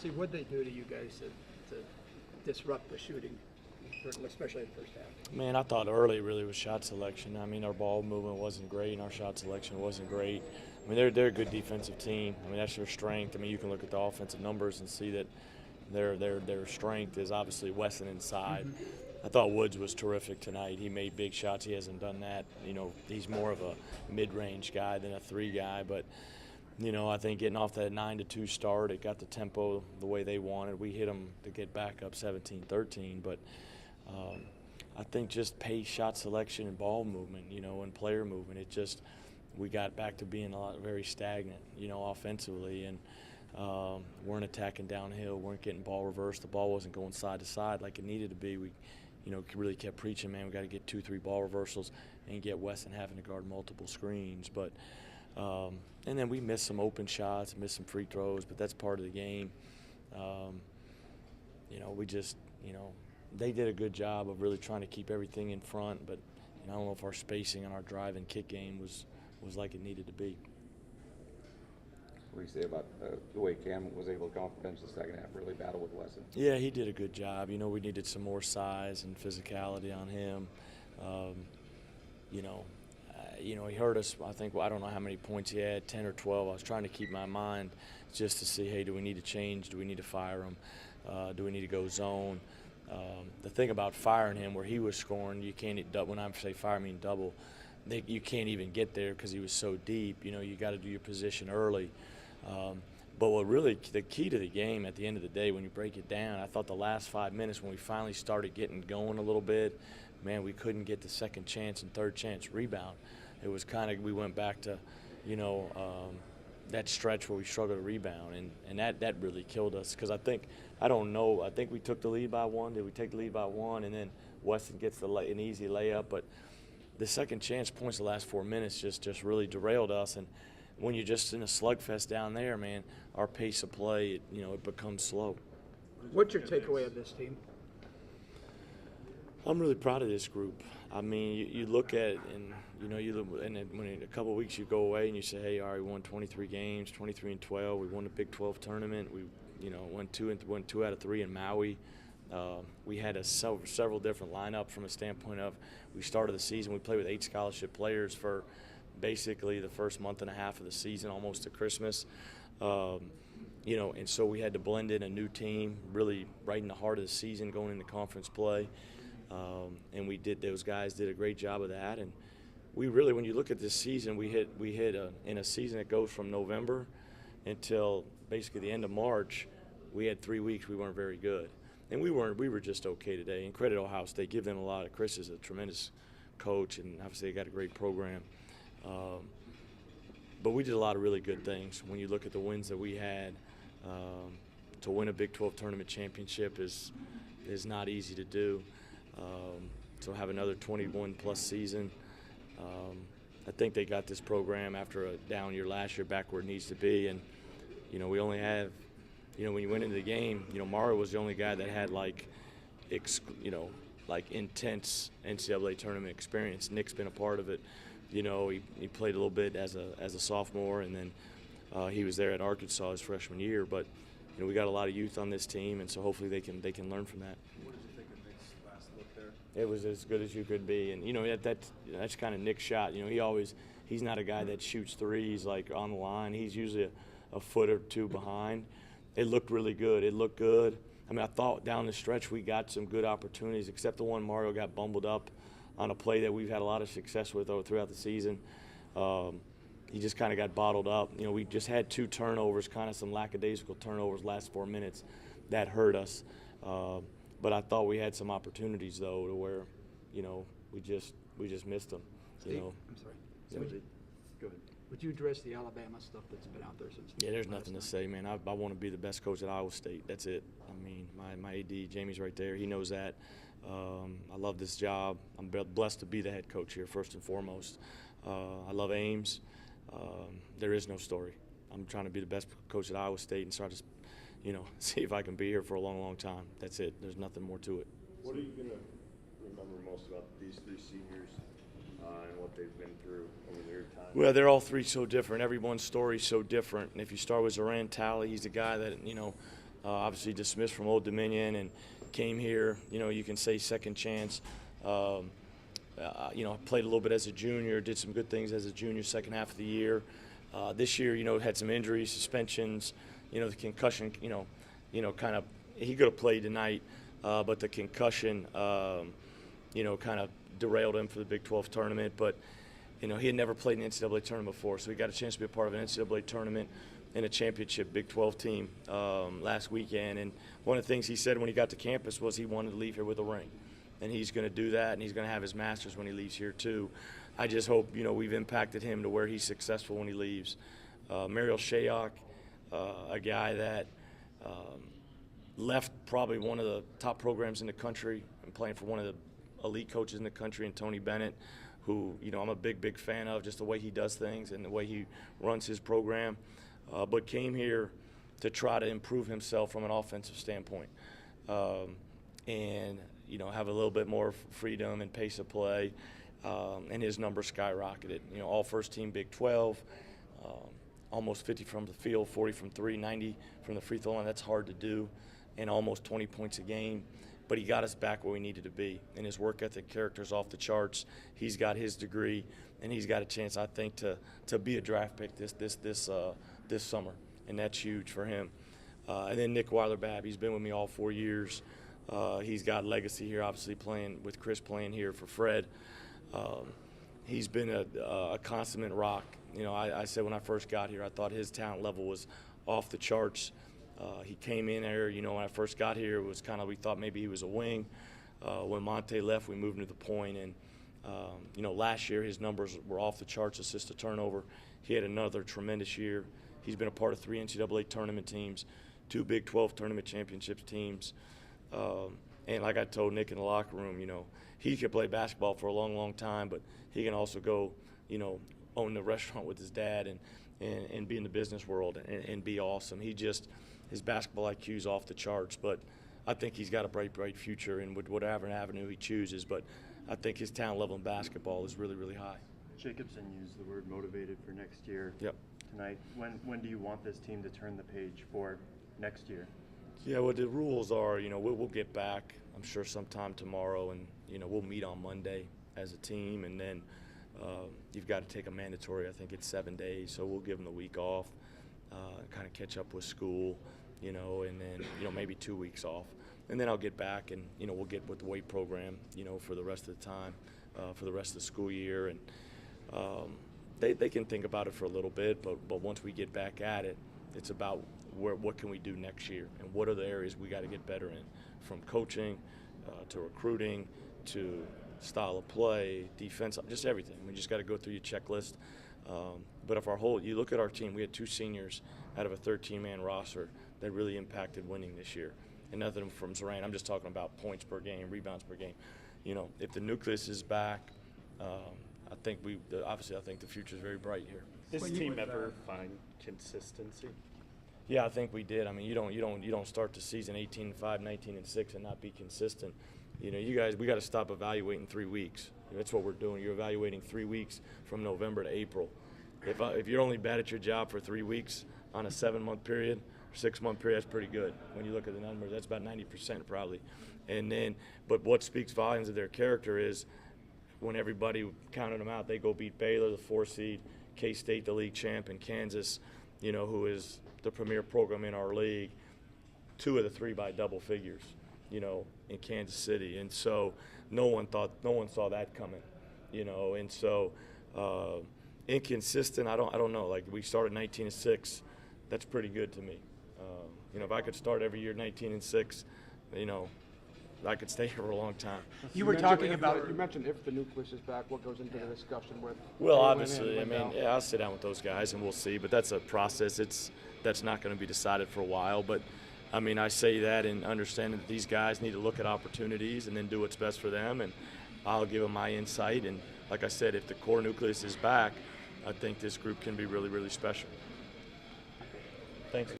See, what'd they do to you guys to disrupt the shooting, especially in the first half? Man, I thought early really was shot selection. I mean, our ball movement wasn't great, and our shot selection wasn't great. I mean, they're a good defensive team. I mean, that's their strength. I mean, you can look at the offensive numbers and see that their strength is obviously Weston inside. I thought Woods was terrific tonight. He made big shots. He hasn't done that. You know, he's more of a mid-range guy than a 3 guy, but you know, I think getting off that 9-2 start, it got the tempo the way they wanted. We hit them to get back up 17-13, but I think just pace, shot selection, and ball movement, you know, and player movement, it just we got back to being very stagnant, you know, offensively, and weren't attacking downhill, weren't getting ball reversed. The ball wasn't going side to side like it needed to be. We, you know, really kept preaching, man, we got to get 2-3 ball reversals and get Weston having to guard multiple screens, but. And then we missed some open shots, missed some free throws, but that's part of the game. You know, we just, you know, they did a good job of really trying to keep everything in front, but you know, I don't know if our spacing on our drive and kick game was like it needed to be. What do you say about the way Cam was able to come off the bench the second half, really battle with Weston? Yeah, he did a good job. You know, we needed some more size and physicality on him. You know, he hurt us. I think, well, I don't know how many points he had, 10 or 12. I was trying to keep my mind just to see, hey, do we need to change? Do we need to fire him? Do we need to go zone? The thing about firing him, where he was scoring, you can't. When I say fire, I mean double. You can't even get there because he was so deep. You know, you got to do your position early. But what really the key to the game at the end of the day, when you break it down, I thought the last 5 minutes when we finally started getting going a little bit, man, we couldn't get the second chance and third chance rebound. It was kind of, we went back to, you know, that stretch where we struggled to rebound, and that really killed us. Because I think we took the lead by 1. Did we take the lead by 1? And then Weston gets an easy layup, but the second chance points the last 4 minutes just really derailed us. And when you're just in a slugfest down there, man, our pace of play, it becomes slow. What's your takeaway of this team? I'm really proud of this group. I mean, you look at it, and when in a couple of weeks you go away and you say, hey, all right, we won 23 games, 23-12. We won the Big 12 tournament. We, won two out of 3 in Maui. We had several different lineup from a standpoint of, we started the season, we played with 8 scholarship players for basically the first month and a half of the season, almost to Christmas. And so we had to blend in a new team, really right in the heart of the season, going into conference play. And those guys did a great job of that. And we really, when you look at this season, we hit in a season that goes from November until basically the end of March, we had 3 weeks we weren't very good. And we were just okay today. And credit Ohio State, give them a lot of. Chris is a tremendous coach, and obviously they got a great program. But we did a lot of really good things. When you look at the wins that we had, to win a Big 12 tournament championship is not easy to do. To have another 21-plus season, I think they got this program after a down year last year back where it needs to be. And we only have, when you went into the game, Mario was the only guy that had like intense NCAA tournament experience. Nick's been a part of it. He played a little bit as a sophomore, and then he was there at Arkansas his freshman year. But we got a lot of youth on this team, and so hopefully they can learn from that. What did you think of Nick's last look there? It was as good as you could be, and that's kind of Nick's shot. He's not a guy that shoots threes like on the line. He's usually a foot or two behind. It looked really good. It looked good. I mean, I thought down the stretch we got some good opportunities, except the one Mario got bumbled up on a play that we've had a lot of success with throughout the season. He just kind of got bottled up. We just had 2 turnovers, kind of some lackadaisical turnovers last 4 minutes. That hurt us. But I thought we had some opportunities, though, to where, we just missed them. Steve, I'm sorry. Yeah. Go ahead. Would you address the Alabama stuff that's been out there since? Yeah, there's nothing to say, man. I want to be the best coach at Iowa State. That's it. I mean, my AD, Jamie's right there. He knows that. I love this job. I'm blessed to be the head coach here, first and foremost. I love Ames. There is no story. I'm trying to be the best coach at Iowa State and start to, see if I can be here for a long, long time. That's it. There's nothing more to it. What are you going to remember most about these 3 seniors and what they've been through over their time? Well, they're all 3 so different. Everyone's story is so different. And if you start with Zoran Talley, he's the guy that, obviously dismissed from Old Dominion and came here. You know, you can say second chance. You know, played a little bit as a junior, did some good things as a junior second half of the year. This year, you know, had some injuries, suspensions, you know, the concussion, you know, kind of, he could have played tonight, but the concussion, you know, kind of derailed him for the Big 12 tournament. But, you know, he had never played in an NCAA tournament before, so he got a chance to be a part of an NCAA tournament and a championship Big 12 team last weekend. And one of the things he said when he got to campus was he wanted to leave here with a ring. And he's going to do that, and he's going to have his master's when he leaves here too. I just hope, you know, we've impacted him to where he's successful when he leaves. Mariel Shayok, a guy that left probably one of the top programs in the country and playing for one of the elite coaches in the country, and Tony Bennett, who, you know, I'm a big fan of, just the way he does things and the way he runs his program, but came here to try to improve himself from an offensive standpoint. And you know, have a little bit more freedom and pace of play, and his numbers skyrocketed. You know, all first team Big 12, almost 50 from the field, 40 from three, 90 from the free throw line. That's hard to do, and almost 20 points a game. But he got us back where we needed to be, and his work ethic character's off the charts. He's got his degree, and he's got a chance, I think, to be a draft pick this summer, and that's huge for him. And then Nick Weiler-Babb, he's been with me all 4 years. He's got legacy here, obviously playing with Chris, playing here for Fred. He's been a consummate rock. You know, I said when I first got here, I thought his talent level was off the charts. He came in there, you know, when I first got here, it was kind of, we thought maybe he was a wing. When Monte left, we moved him to the point, and you know, last year his numbers were off the charts, assist to turnover. He had another tremendous year. He's been a part of 3 NCAA tournament teams, 2 Big 12 tournament championships teams. And like I told Nick in the locker room, you know, he could play basketball for a long time, but he can also go, you know, own the restaurant with his dad and be in the business world and be awesome. His basketball IQ is off the charts, but I think he's got a bright future in whatever avenue he chooses. But I think his talent level in basketball is really high. Jacobson used the word motivated for next year. Yep. Tonight, when do you want this team to turn the page for next year? Yeah, well, the rules are, you know, we'll get back, I'm sure, sometime tomorrow, and, you know, we'll meet on Monday as a team, and then you've got to take a mandatory, I think it's 7 days, so we'll give them the week off, kind of catch up with school, you know, and then, you know, maybe 2 weeks off. And then I'll get back and, you know, we'll get with the weight program, you know, for the rest of the time, for the rest of the school year. And they can think about it for a little bit, but once we get back at it, it's about what can we do next year and what are the areas we got to get better in, from coaching to recruiting to style of play, defense, just everything. We just got to go through your checklist. But if you look at our team, we had 2 seniors out of a 13-man roster that really impacted winning this year. And nothing from Zoran. I'm just talking about points per game, rebounds per game. You know, if the nucleus is back, I think obviously I think the future is very bright here. Does this team ever find consistency? Yeah, I think we did. I mean, you don't start the season 18-5, 19-6, and not be consistent. You know, you guys, we got to stop evaluating 3 weeks. That's what we're doing. You're evaluating 3 weeks from November to April. If you're only bad at your job for 3 weeks on a 7-month period, or 6-month period, that's pretty good. When you look at the numbers, that's about 90% probably. And then, but what speaks volumes of their character is when everybody counted them out, they go beat Baylor, the 4 seed, K-State, the league champ, and Kansas, you know, who is the premier program in our league, 2 of the 3 by double figures, you know, in Kansas City. And so no one saw that coming, you know. And so inconsistent, I don't know. Like, we started 19-6, that's pretty good to me. You know, if I could start every year 19-6, you know, I could stay here for a long time. You were talking about. You mentioned if the nucleus is back, what goes into the discussion with? Well, obviously, I mean, yeah, I'll sit down with those guys and we'll see. But that's a process. That's not going to be decided for a while. But I mean, I say that and understanding that these guys need to look at opportunities and then do what's best for them. And I'll give them my insight. And like I said, if the core nucleus is back, I think this group can be really special. Thanks.